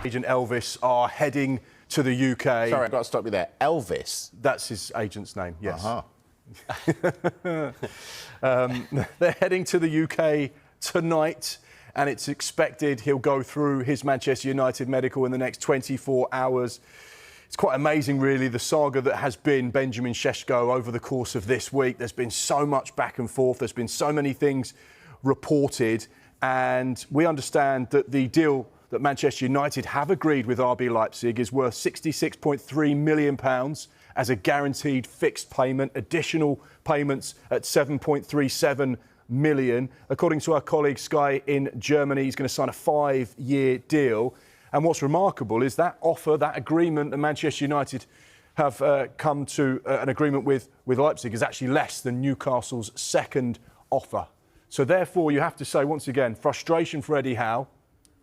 Agent Elvis are heading to the UK. Sorry, I've got to stop you there. Elvis? That's his agent's name, yes. Uh-huh. They're heading to the UK tonight, and it's expected he'll go through his Manchester United medical in the next 24 hours. It's quite amazing, really, the saga that has been Benjamin Seśko over the course of this week. There's been so much back and forth. There's been so many things reported, and we understand that the deal that Manchester United have agreed with RB Leipzig is worth £66.3 million as a guaranteed fixed payment, additional payments at £7.37 million. According to our colleague Sky in Germany, he's going to sign a 5-year deal. And what's remarkable is that offer, that agreement that Manchester United have come to an agreement with Leipzig is actually less than Newcastle's second offer. So therefore, you have to say, once again, frustration for Eddie Howe.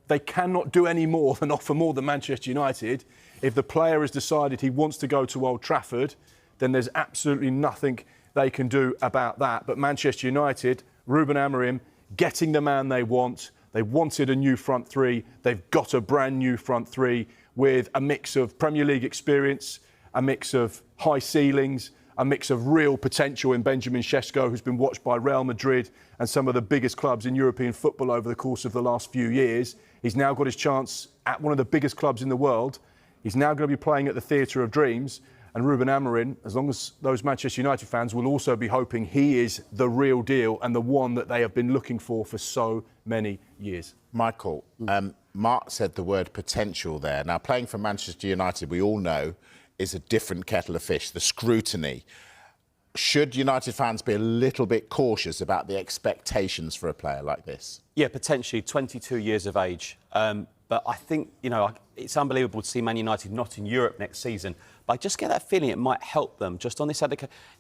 They cannot do any more than offer more than Manchester United. If the player has decided he wants to go to Old Trafford, then there's absolutely nothing they can do about that. But Manchester United, Ruben Amorim, getting the man they want. They wanted a new front three. They've got a brand new front three with a mix of Premier League experience, a mix of high ceilings, a mix of real potential in Benjamin Seśko, who's been watched by Real Madrid and some of the biggest clubs in European football over the course of the last few years. He's now got his chance at one of the biggest clubs in the world. He's now going to be playing at the Theatre of Dreams. And Ruben Amorim, as long as those Manchester United fans will also be hoping he is the real deal and the one that they have been looking for so many years. Michael, Mark said the word potential there. Now, playing for Manchester United, we all know, is a different kettle of fish, the scrutiny. Should United fans be a little bit cautious about the expectations for a player like this? Yeah, potentially 22 years of age. But I think, you know, it's unbelievable to see Man United not in Europe next season. But I just get that feeling it might help them. Just on this,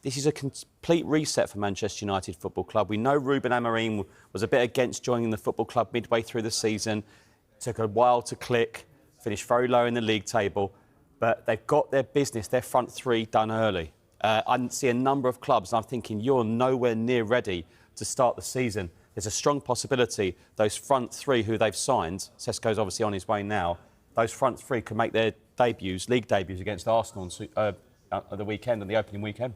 this is a complete reset for Manchester United Football Club. We know Ruben Amorim was a bit against joining the football club midway through the season. Took a while to click, finished very low in the league table. But they've got their business, their front three, done early. I see a number of clubs, and I'm thinking you're nowhere near ready to start the season. There's a strong possibility those front three who they've signed, Sesko's obviously on his way now, those front three can make their debuts, league debuts against Arsenal on the weekend, on the opening weekend.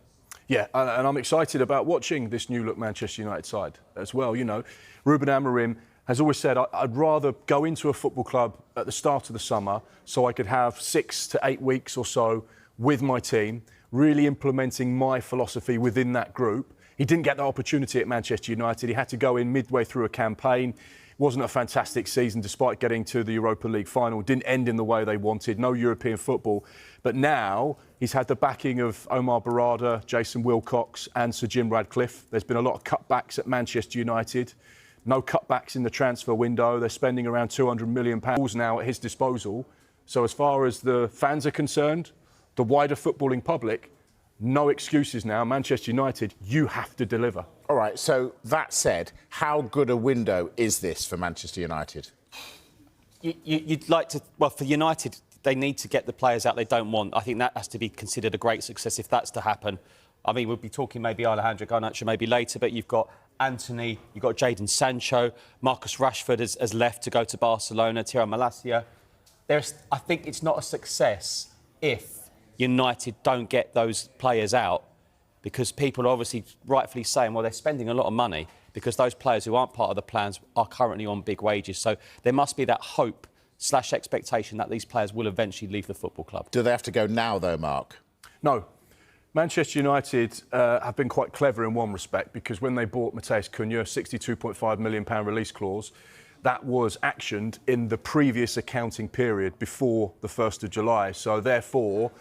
Yeah, and I'm excited about watching this new-look Manchester United side as well. You know, Ruben Amorim has always said, I'd rather go into a football club at the start of the summer so I could have 6 to 8 weeks or so with my team, really implementing my philosophy within that group. He didn't get the opportunity at Manchester United. He had to go in midway through a campaign. It wasn't a fantastic season despite getting to the Europa League final. Didn't end in the way they wanted. No European football. But now he's had the backing of Omar Barada, Jason Wilcox and Sir Jim Radcliffe. There's been a lot of cutbacks at Manchester United. No cutbacks in the transfer window. They're spending around £200 million now at his disposal. So as far as the fans are concerned, the wider footballing public, no excuses now. Manchester United, you have to deliver. All right, so that said, how good a window is this for Manchester United? You'd like to... Well, for United, they need to get the players out they don't want. I think that has to be considered a great success if that's to happen. I mean, we'll be talking maybe Alejandro Garnacho maybe later, but you've got Anthony, you've got Jadon Sancho, Marcus Rashford has left to go to Barcelona, Tiro Malacia. I think it's not a success if United don't get those players out, because people are obviously rightfully saying, well, they're spending a lot of money because those players who aren't part of the plans are currently on big wages. So there must be that hope/expectation that these players will eventually leave the football club. Do they have to go now, though, Mark? No. Manchester United have been quite clever in one respect, because when they bought Matheus Cunha, £62.5 million release clause, that was actioned in the previous accounting period before the 1st of July. So therefore,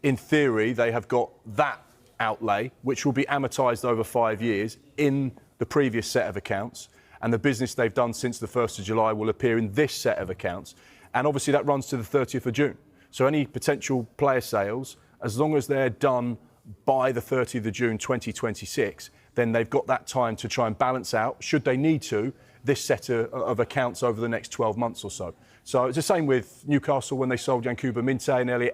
in theory, they have got that outlay, which will be amortised over 5 years, in the previous set of accounts. And the business they've done since the 1st of July will appear in this set of accounts. And obviously that runs to the 30th of June. So any potential player sales, as long as they're done by the 30th of June 2026, then they've got that time to try and balance out, should they need to, this set of accounts over the next 12 months or so. So it's the same with Newcastle when they sold Yankuba Minte, nearly